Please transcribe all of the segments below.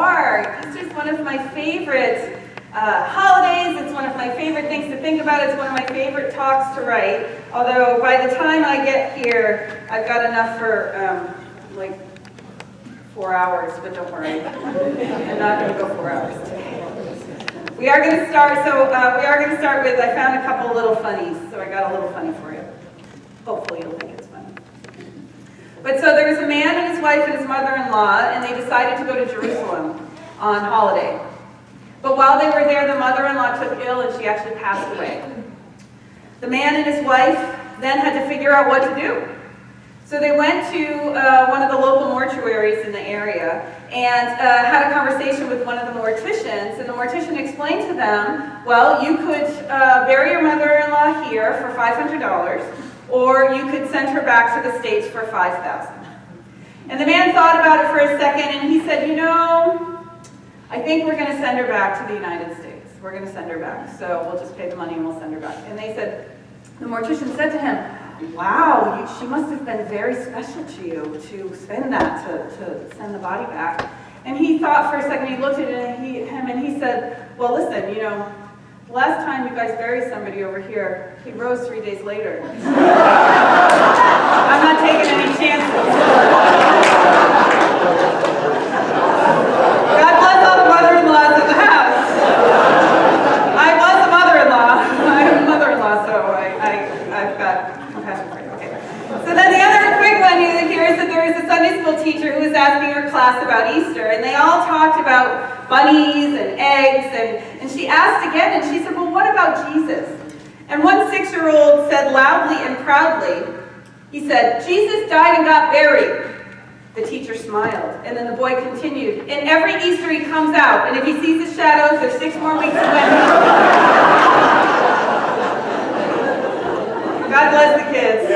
are. Easter's one of my favorite holidays. It's one of my favorite things to think about. It's one of my favorite talks to write. Although by the time I get here, I've got enough for like 4 hours, but don't worry. I'm not going to go 4 hours today. We are going to start, with, I found a couple little funnies, so I got a little funny for you. Hopefully you'll think it's funny. But so there was a man and his wife and his mother-in-law, and they decided to go to Jerusalem on holiday. But while they were there, the mother-in-law took ill and she actually passed away. The man and his wife then had to figure out what to do. So they went to one of the local mortuaries in the area and had a conversation with one of the morticians, and the mortician explained to them, well, you could bury your mother-in-law here for $500, or you could send her back to the States for $5,000. And the man thought about it for a second, and he said, you know, I think we're going to send her back to the United States. We're going to send her back, so we'll just pay the money and we'll send her back. And they said, the mortician said to him, wow, she must have been very special to you to spend that, to send the body back. And he thought for a second, he looked at him and he said, well, listen, you know, last time you guys buried somebody over here, he rose 3 days later. I'm not taking any chances. God bless all the mother-in-laws in the house. I was a mother-in-law. I'm a mother-in-law, so I've got compassion for you. Okay. So then the other quick one here is that there was a Sunday school teacher who was asking her class about Easter, and they all talked about bunnies and eggs, and she asked again, and she said, well, what about Jesus? And one 6-year-old said loudly and proudly, he said, Jesus died and got buried. The teacher smiled, and then the boy continued, and every Easter he comes out, and if he sees the shadows, there's 6 more weeks to win. God bless the kids.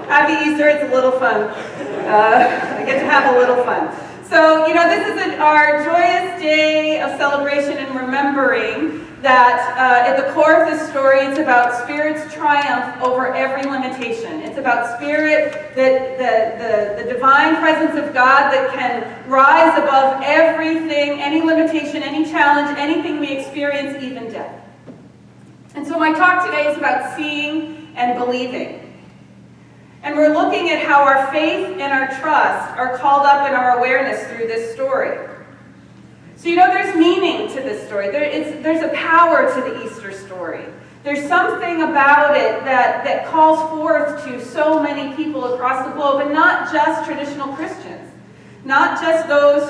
Happy Easter, it's a little fun. I get to have a little fun. So, you know, this is our joyous day of celebration and remembering that at the core of this story, it's about Spirit's triumph over every limitation. It's about Spirit, the divine presence of God that can rise above everything, any limitation, any challenge, anything we experience, even death. And so my talk today is about seeing and believing. And we're looking at how our faith and our trust are called up in our awareness through this story. So you know there's meaning to this story. There's a power to the Easter story. There's something about it that calls forth to so many people across the globe, and not just traditional Christians. Not just those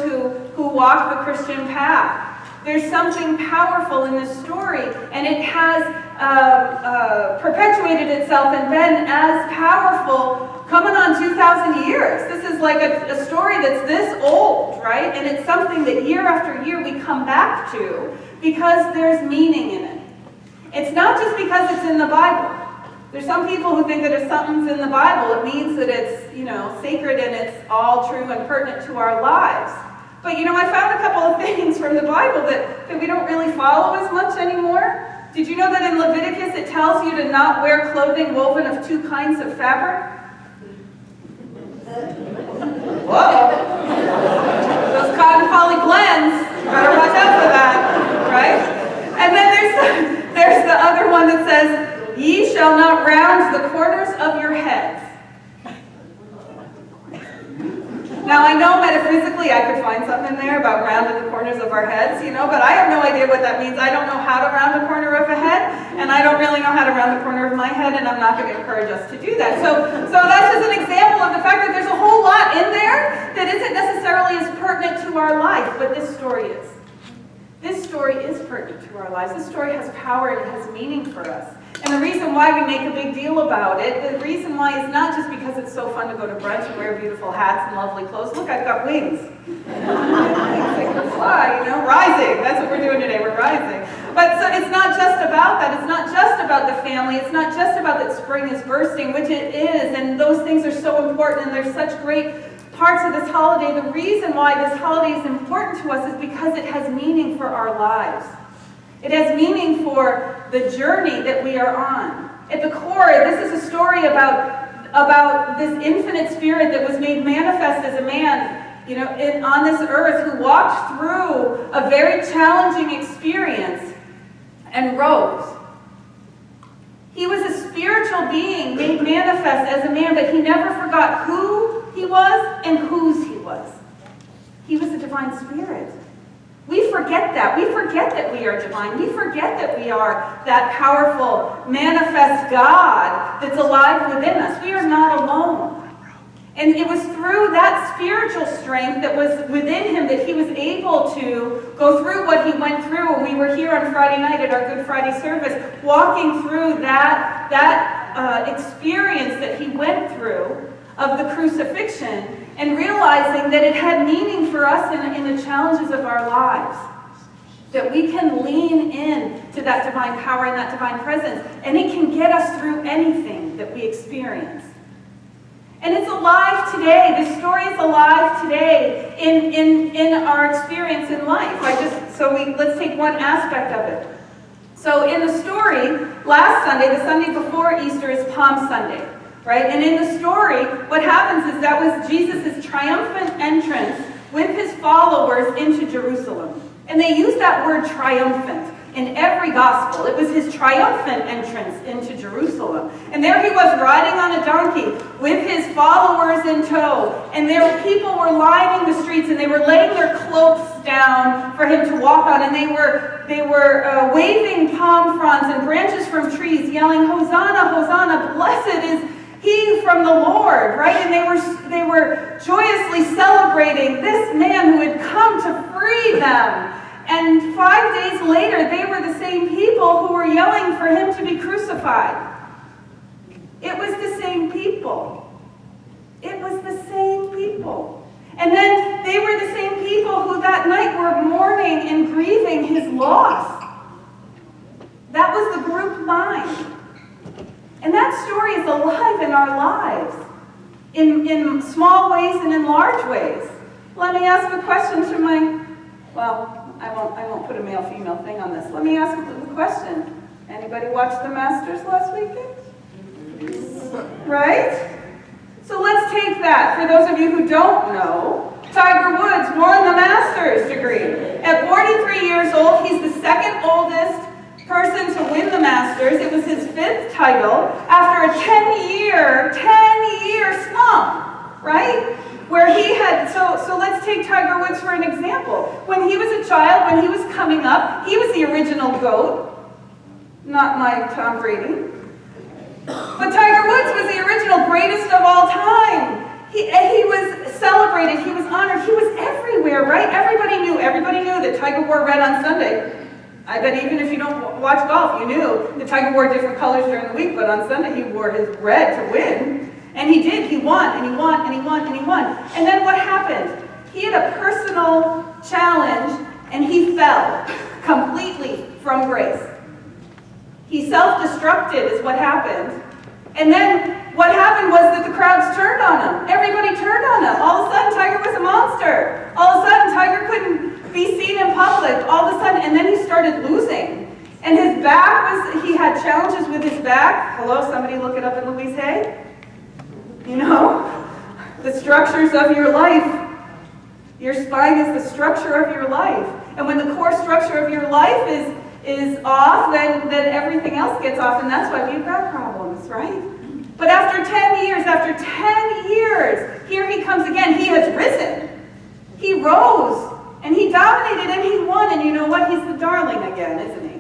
who walk the Christian path. There's something powerful in this story, and it has perpetuated itself and been as powerful coming on 2,000 years. This is like a story that's this old, right? And it's something that year after year we come back to because there's meaning in it. It's not just because it's in the Bible. There's some people who think that if something's in the Bible, it means that it's, you know, sacred and it's all true and pertinent to our lives. But, you know, I found a couple of things from the Bible that we don't really follow as much anymore. Did you know that in Leviticus it tells you to not wear clothing woven of 2 kinds of fabric? Whoa! Those cotton poly blends, better watch out for that, right? And then there's the other one that says, ye shall not round the corners of your heads. Now, I know metaphysically I could find something there about rounding the corners of our heads, you know, but I have no idea what that means. I don't know how to round a corner of a head, and I don't really know how to round the corner of my head, and I'm not going to encourage us to do that. So that's just an example of the fact that there's a whole lot in there that isn't necessarily as pertinent to our life, but this story is. This story is pertinent to our lives. This story has power and it has meaning for us. And the reason why we make a big deal about it, the reason why is not just because it's so fun to go to brunch and wear beautiful hats and lovely clothes. Look, I've got wings. I can fly, you know, rising. That's what we're doing today, we're rising. But so it's not just about that. It's not just about the family. It's not just about that spring is bursting, which it is. And those things are so important and there's such great parts of this holiday. The reason why this holiday is important to us is because it has meaning for our lives. It has meaning for the journey that we are on. At the core, this is a story about this infinite spirit that was made manifest as a man on this earth, who walked through a very challenging experience and rose. He was a spiritual being made manifest as a man, but he never forgot who he was and whose he was. He was a divine spirit. We forget that. We forget that we are divine. We forget that we are that powerful, manifest God that's alive within us. We are not alone. And it was through that spiritual strength that was within him that he was able to go through what he went through. And we were here on Friday night at our Good Friday service, walking through that experience that he went through of the crucifixion, and realizing that it had meaning for us in the challenges of our lives. That we can lean in to that divine power and that divine presence, and it can get us through anything that we experience. And it's alive today. This story is alive today in our experience in life. Let's take one aspect of it. So in the story, last Sunday, the Sunday before Easter, is Palm Sunday. Right? And in the story, what happens is that was Jesus' triumphant entrance with his followers into Jerusalem. And they use that word triumphant in every gospel. It was his triumphant entrance into Jerusalem. And there he was riding on a donkey with his followers in tow. And people were lining the streets, and they were laying their cloaks down for him to walk on. And they were waving palm fronds and branches from trees, yelling, "Hosanna, Hosanna, blessed is he from the Lord," right? And they were joyously celebrating this man who had come to free them. And 5 days later, they were the same people who were yelling for him to be crucified. It was the same people. It was the same people. And then they were the same people who that night were mourning and grieving his loss. That was the group mind. And that story is alive in our lives, in small ways and in large ways. Let me ask a question to I won't put a male-female thing on this. Let me ask a question. Anybody watch the Masters last weekend? Right? So let's take that. For those of you who don't know, Tiger Woods won the Masters degree. At 43 years old, he's the second oldest person to win the Masters. It was his 5th title after a 10-year slump, right? Where he had, so let's take Tiger Woods for an example. When he was a child, when he was coming up, he was the original GOAT, not my Tom Brady. But Tiger Woods was the original greatest of all time. He was celebrated, he was honored, he was everywhere, right? Everybody knew that Tiger wore red on Sunday. I bet even if you don't watch golf, you knew that Tiger wore different colors during the week, but on Sunday he wore his red to win. And he did. He won, and he won, and he won, and he won. And then what happened? He had a personal challenge, and he fell completely from grace. He self-destructed is what happened. And then what happened was that the crowds turned on him. Everybody turned on him. All of a sudden, Tiger was a monster. All of a sudden, Tiger couldn't be seen in public. All of a sudden, and then he started losing. And his back he had challenges with his back. Hello, somebody look it up in Louise Hay. You know, the structures of your life. Your spine is the structure of your life. And when the core structure of your life is off, then everything else gets off. And that's why we have back problems, right? But after 10 years, here he comes again. He has risen. He rose. And he dominated and he won. And you know what? He's the darling again, isn't he?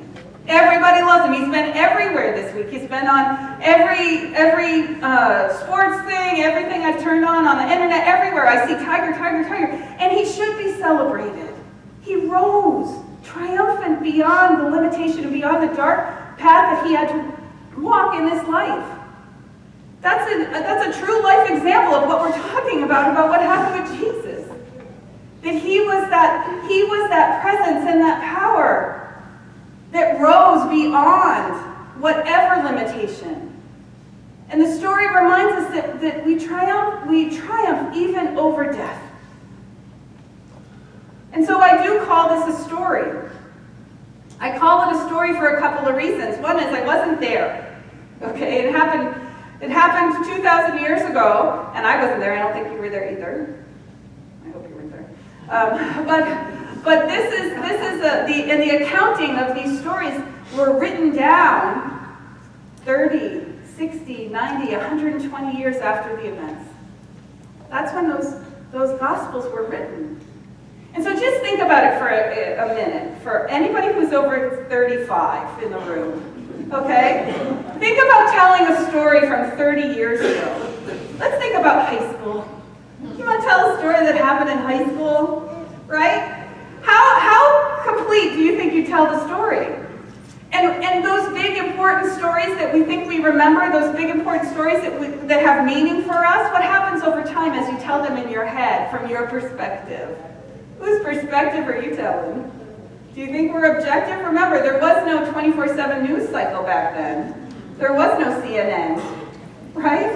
Everybody loves him. He's been everywhere this week. He's been on every sports thing, everything I've turned on the internet, everywhere. I see Tiger, Tiger, Tiger. And he should be celebrated. He rose, triumphant beyond the limitation and beyond the dark path that he had to walk in this life. That's a true life example of what we're talking about what happened with Jesus. That he was that presence and that power that rose beyond whatever limitation. And the story reminds us that we triumph even over death. And so I do call this a story. I call it a story for a couple of reasons. One is I wasn't there. Okay, it happened 2,000 years ago, and I wasn't there. I don't think you were there either. I hope you weren't there. But this is the accounting of these stories were written down 30, 60, 90, 120 years after the events. That's when those Gospels were written. And so just think about it for a minute. For anybody who's over 35 in the room, okay? Think about telling a story from 30 years ago. Let's think about high school. You want to tell a story that happened in high school, right? How complete do you think you tell the story? And those big important stories that we think we remember, those big important stories that have meaning for us, what happens over time as you tell them in your head from your perspective? Whose perspective are you telling? Do you think we're objective? Remember, there was no 24/7 news cycle back then. There was no CNN, right?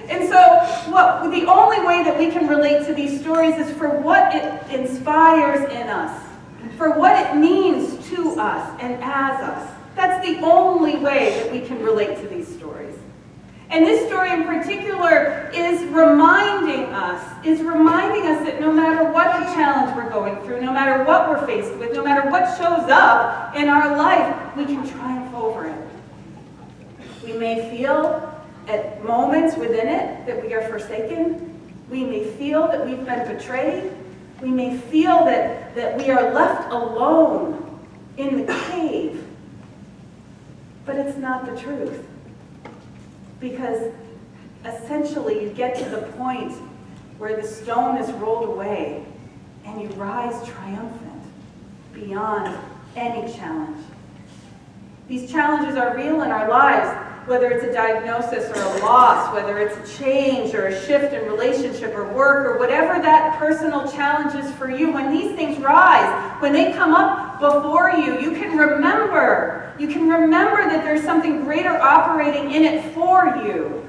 And so the only way that we can relate to these stories is for what it inspires in us, for what it means to us and as us. That's the only way that we can relate to these stories. And this story in particular is reminding us that no matter what the challenge we're going through, no matter what we're faced with, no matter what shows up in our life, we can triumph over it. We may feel at moments within it that we are forsaken. We may feel that we've been betrayed. We may feel that we are left alone in the cave. But it's not the truth. Because essentially you get to the point where the stone is rolled away and you rise triumphant beyond any challenge. These challenges are real in our lives, whether it's a diagnosis or a loss, whether it's a change or a shift in relationship or work or whatever that personal challenge is for you. When these things rise, when they come up before you, you can remember that there's something greater operating in it for you.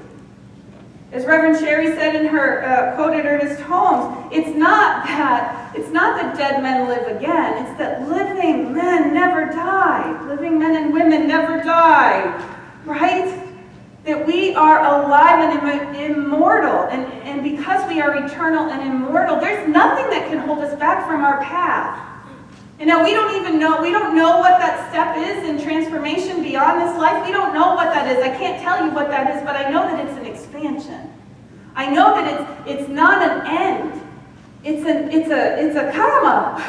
As Reverend Sherry said in her quote at Ernest Holmes, it's not that dead men live again, it's that living men never die. Living men and women never die, right? That we are alive and immortal, and because we are eternal and immortal, there's nothing that can hold us back from our path. And now we don't know what that step is in transformation beyond this life. We don't know what that is. I can't tell you what that is, but I know that it's an expansion. I know that it's not an end. It's a karma.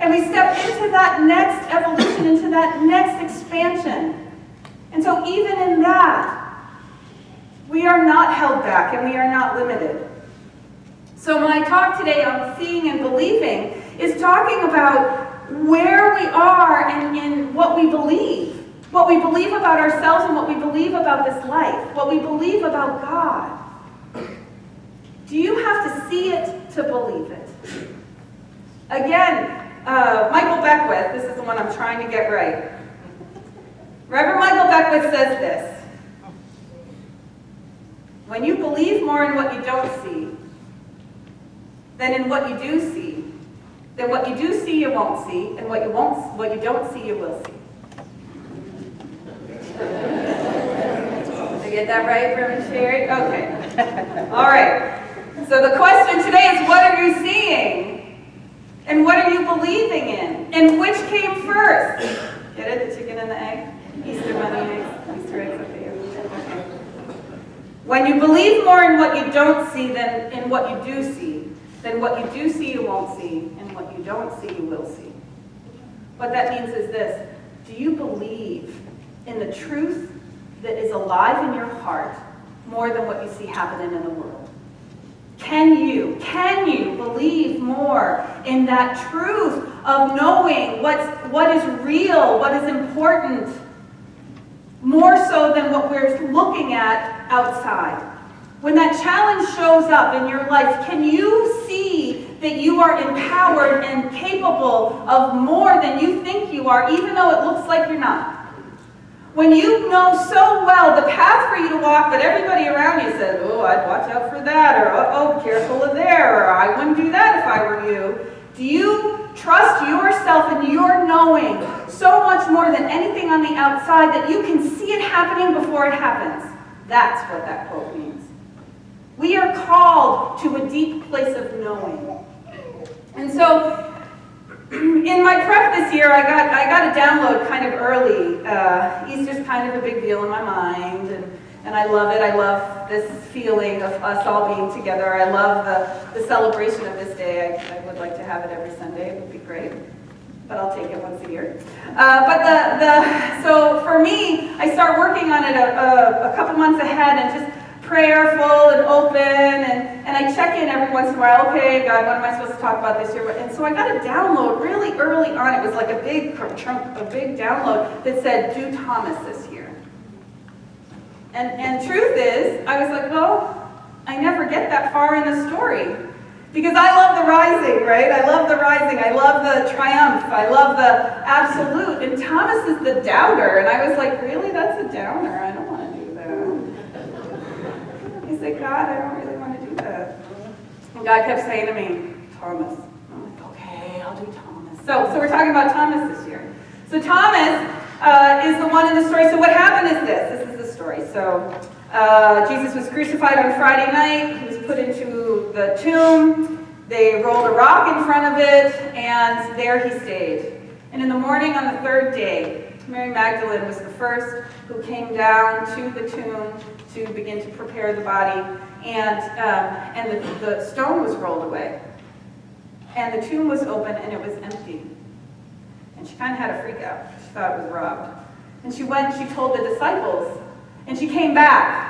And we step into that next evolution, into that next expansion. And so even in that, we are not held back and we are not limited. So my talk today on seeing and believing is talking about where we are and what we believe about ourselves and what we believe about this life, what we believe about God. Do you have to see it to believe it? Again, Michael Beckwith, this is the one I'm trying to get right. Reverend Michael Beckwith says this: when you believe more in what you don't see than in what you do see, then what you do see you won't see, and what you don't see you will see. Did I get that right, Reverend Sherry? Okay. All right. So the question today is, what are you seeing? And what are you believing in? And which came first? Get it? The chicken and the egg? Easter bunny eggs? Easter eggs, okay. When you believe more in what you don't see than in what you do see, then what you do see you won't see, and what you don't see you will see. What that means is this: do you believe in the truth that is alive in your heart more than what you see happening in the world? Can you believe more in that truth of knowing what is real, what is important, more so than what we're looking at outside? When that challenge shows up in your life, can you see that you are empowered and capable of more than you think you are, even though it looks like you're not? When you know so well the path for you to walk, but everybody around you says, oh, I'd watch out for that, or oh, careful of there, or I wouldn't do that if I were you. Do you trust yourself and your knowing so much more than anything on the outside that you can see it happening before it happens? That's what that quote means. We are called call to a deep place of knowing. And so, in my prep this year, I got a download kind of early. Easter's kind of a big deal in my mind, and I love it. I love this feeling of us all being together. I love the celebration of this day. I would like to have it every Sunday. It would be great, but I'll take it once a year. So for me, I start working on it a couple months ahead and just prayerful and open, and I check in every once in a while. Okay, God, what am I supposed to talk about this year? And so I got a download really early on. It was like a big chunk, a big download that said, do Thomas this year. And truth is, I was like, well, I never get that far in the story. Because I love the rising, right? I love the rising. I love the triumph. I love the absolute. And Thomas is the doubter. And I was like, really? That's a downer. I don't want to do that. He said, God, I don't really want to do that. And God kept saying to me, Thomas. I'm like, okay, I'll do Thomas. So we're talking about Thomas this year. So Thomas is the one in the story. So what happened is this. This is the story. So Jesus was crucified on Friday night. He was put into the tomb. They rolled a rock in front of it, and there he stayed. And in the morning on the third day, Mary Magdalene was the first who came down to the tomb to begin to prepare the body, and the stone was rolled away. And the tomb was open, and it was empty. And she kind of had a freak out. She thought it was robbed. And she went and she told the disciples, and she came back.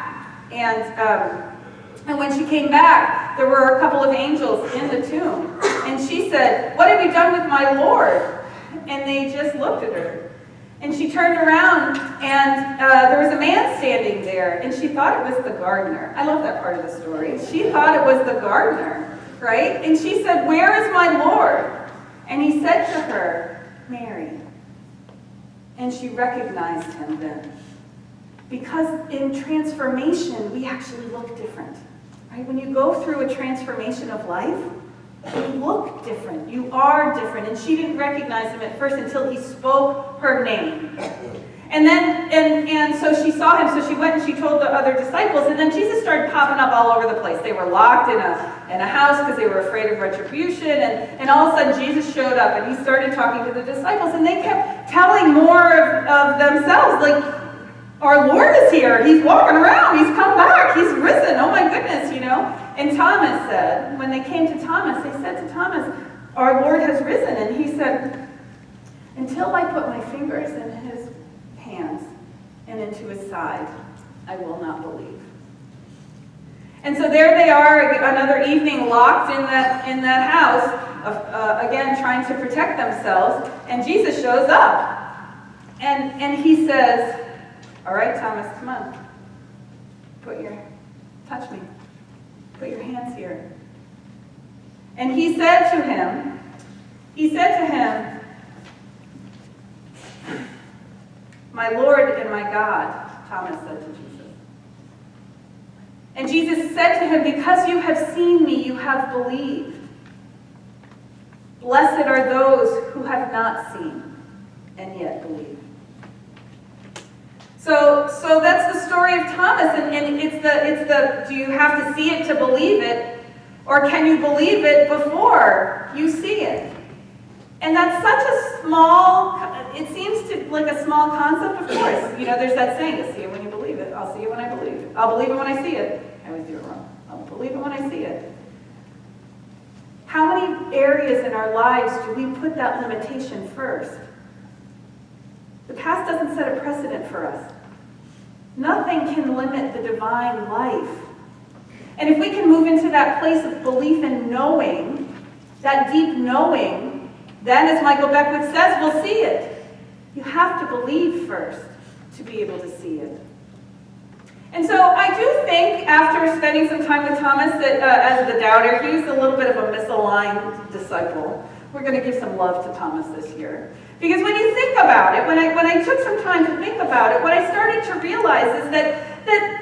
And when she came back, there were a couple of angels in the tomb. And she said, what have you done with my Lord? And they just looked at her. And she turned around, and there was a man standing there, and she thought it was the gardener. I love that part of the story. She thought it was the gardener, right? And she said, where is my Lord? And he said to her, Mary. And she recognized him then. Because in transformation, we actually look different. Right? When you go through a transformation of life, you look different. You are different. And she didn't recognize him at first until he spoke her name. And then, and so she saw him, so she went and she told the other disciples, and then Jesus started popping up all over the place. They were locked in a house because they were afraid of retribution, and all of a sudden Jesus showed up, and he started talking to the disciples, and they kept telling more of themselves, like, our Lord is here. He's walking around. He's come back. He's risen. Oh my goodness, you know. And Thomas said, when they came to Thomas, they said to Thomas, our Lord has risen. And he said, until I put my fingers in his hands and into his side, I will not believe. And so there they are, another evening locked in that house, again trying to protect themselves. And Jesus shows up. And he says, all right, Thomas, come on. Touch me. Put your hands here. And he said to him, my Lord and my God, Thomas said to Jesus. And Jesus said to him, because you have seen me, you have believed. Blessed are those who have not seen and yet believe. So that's the story of Thomas, and it's the do you have to see it to believe it, or can you believe it before you see it? And that's such a small, it seems to like a small concept, of course. You know, there's that saying, you'll see it when you believe it. I'll see it when I believe it. I'll believe it when I see it. I always do it wrong. I'll believe it when I see it. How many areas in our lives do we put that limitation first? The past doesn't set a precedent for us. Nothing can limit the divine life. And if we can move into that place of belief and knowing, that deep knowing, then as Michael Beckwith says, we'll see it. You have to believe first to be able to see it. And so I do think, after spending some time with Thomas, that as the doubter, he was a little bit of a misaligned disciple. We're going to give some love to Thomas this year. Because when you think about it, when I took some time to think about it, what I started to realize is that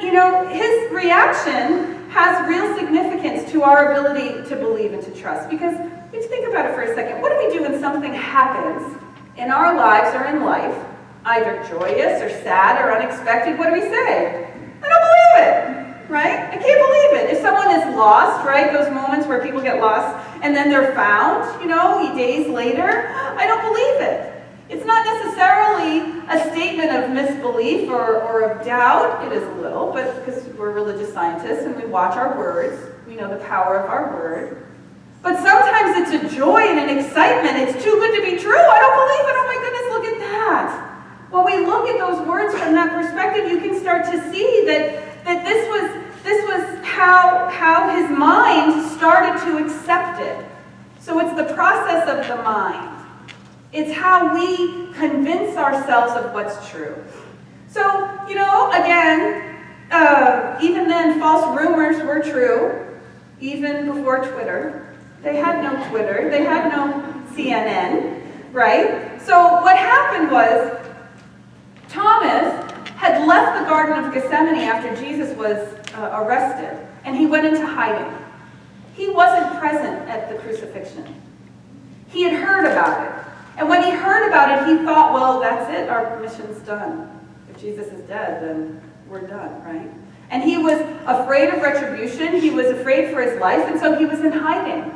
you know, his reaction has real significance to our ability to believe and to trust. Because if you think about it for a second, what do we do when something happens in our lives or in life, either joyous or sad or unexpected? What do we say? I don't believe it. right? I can't believe it. If someone is lost, right, those moments where people get lost and then they're found, days later, I don't believe it. It's not necessarily a statement of misbelief or of doubt. It is a little, but because we're religious scientists and we watch our words, we know the power of our word. But sometimes it's a joy and an excitement. It's too good to be true. I don't believe it. Oh my goodness, look at that. When we look at those words from that perspective, you can start to see that this was how his mind started to accept it. So it's the process of the mind. It's how we convince ourselves of what's true. So, again, even then, false rumors were true, even before Twitter. They had no Twitter. They had no CNN, right? So what happened was Thomas had left the Garden of Gethsemane after Jesus was arrested, and he went into hiding. He wasn't present at the crucifixion. He had heard about it. And when he heard about it, he thought, well, that's it, our mission's done. If Jesus is dead, then we're done, right? And he was afraid of retribution, he was afraid for his life, and so he was in hiding.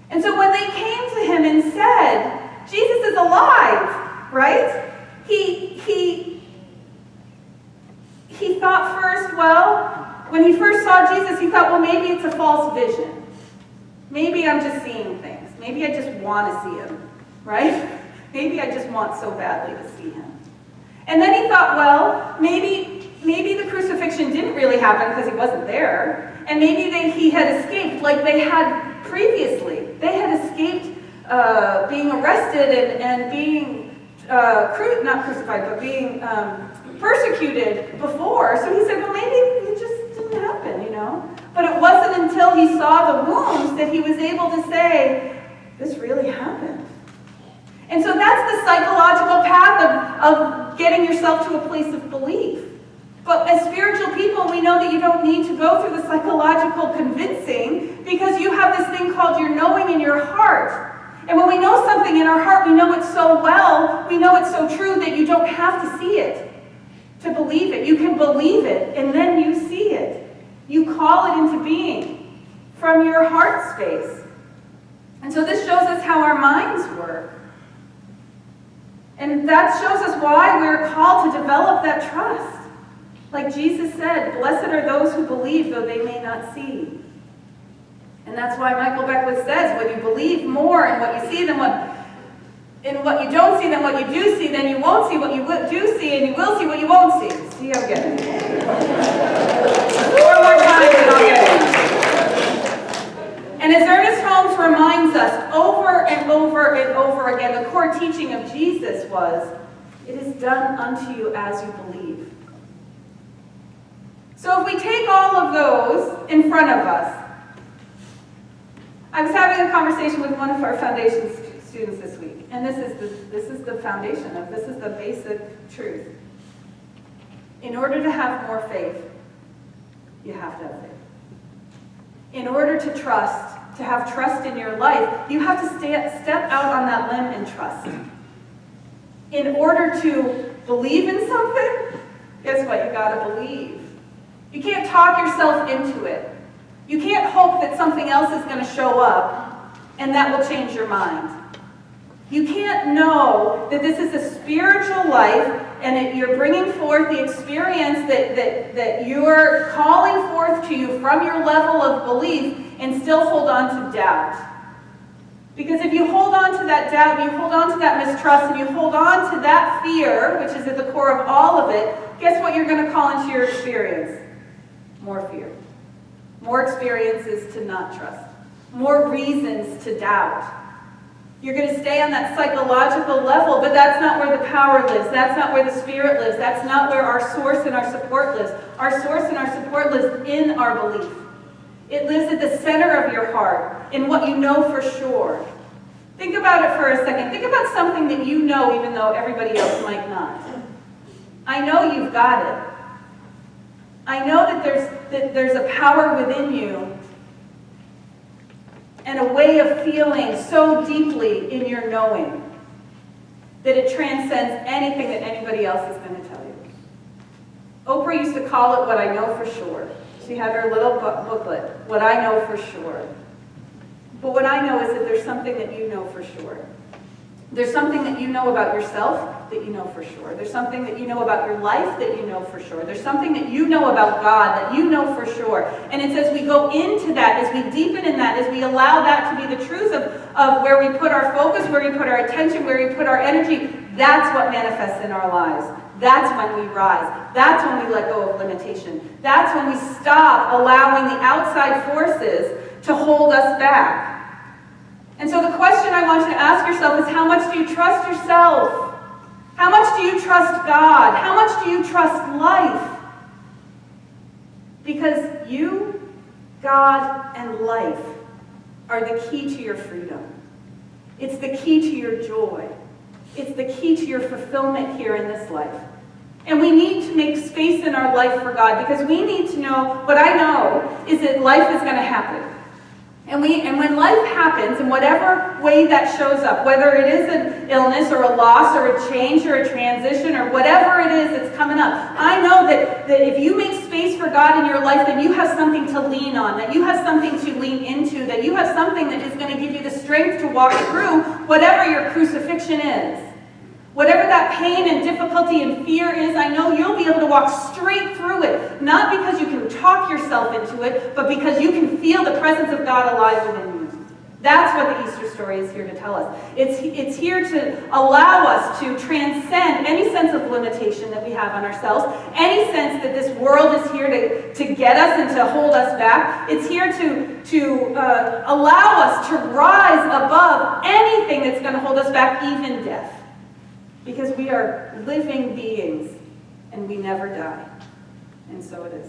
And so when they came to him and said, Jesus is alive, right? He thought first, when he first saw Jesus, he thought, well, maybe it's a false vision. Maybe I'm just seeing things. Maybe I just want to see him. Right? Maybe I just want so badly to see him. And then he thought, well, maybe the crucifixion didn't really happen because he wasn't there. And maybe he had escaped like they had previously. They had escaped being arrested and being, not crucified, but being persecuted before. So he said, well, maybe it just didn't happen, But it wasn't until he saw the wounds that he was able to say, this really happened. And so that's the psychological path of getting yourself to a place of belief. But as spiritual people, we know that you don't need to go through the psychological convincing because you have this thing called your knowing in your heart. And when we know something in our heart, we know it so well, we know it's so true that you don't have to see it to believe it. You can believe it, and then you see it. You call it into being from your heart space. And so this shows us how our minds work. And that shows us why we're called to develop that trust. Like Jesus said, blessed are those who believe, though they may not see. And that's why Michael Beckwith says, when you believe more in what you see than what you don't see than what you do see, then you won't see what you do see, and you will see what you won't see. See, I'm getting it. 4 more times and I'll get it. And as Ernest Holmes reminds us over and over and over again, the core teaching of Jesus was, it is done unto you as you believe. So if we take all of those in front of us, I was having a conversation with one of our foundation students this week, and this is the foundation of, this is the basic truth. In order to have more faith, you have to have faith. In order to trust, to have trust in your life, you have to step out on that limb and trust. In order to believe in something, guess what? You gotta believe. You can't talk yourself into it. You can't hope that something else is going to show up and that will change your mind. You can't know that this is a spiritual life and that you're bringing forth the experience that you're calling forth to you from your level of belief and still hold on to doubt. Because if you hold on to that doubt, you hold on to that mistrust, and you hold on to that fear, which is at the core of all of it, guess what you're going to call into your experience? More fear. More experiences to not trust. More reasons to doubt. You're going to stay on that psychological level, but that's not where the power lives. That's not where the Spirit lives. That's not where our source and our support lives. Our source and our support lives in our belief. It lives at the center of your heart, in what you know for sure. Think about it for a second. Think about something that you know even though everybody else might not. I know you've got it. I know that there's a power within you and a way of feeling so deeply in your knowing that it transcends anything that anybody else is going to tell you. Oprah used to call it What I Know For Sure. She had her little booklet, What I Know For Sure. But what I know is that there's something that you know for sure. There's something that you know about yourself that you know for sure. There's something that you know about your life that you know for sure. There's something that you know about God that you know for sure. And it's as we go into that, as we deepen in that, as we allow that to be the truth of where we put our focus, where we put our attention, where we put our energy, that's what manifests in our lives. That's when we rise. That's when we let go of limitation. That's when we stop allowing the outside forces to hold us back. And so the question I want you to ask yourself is, how much do you trust yourself? How much do you trust God? How much do you trust life? Because you, God, and life are the key to your freedom. It's the key to your joy. It's the key to your fulfillment here in this life. And we need to make space in our life for God, because we need to know, what I know is that life is going to happen. And when life happens, in whatever way that shows up, whether it is an illness or a loss or a change or a transition or whatever it is that's coming up, I know that if you make space for God in your life, then you have something to lean on, that you have something to lean into, that you have something that is going to give you the strength to walk through whatever your crucifixion is. Whatever that pain and difficulty and fear is, I know you'll be able to walk straight through it. Not because you can talk yourself into it, but because you can feel the presence of God alive within you. That's what the Easter story is here to tell us. It's here to allow us to transcend any sense of limitation that we have on ourselves, any sense that this world is here to get us and to hold us back. It's here to allow us to rise above anything that's going to hold us back, even death. Because we are living beings, and we never die. And so it is.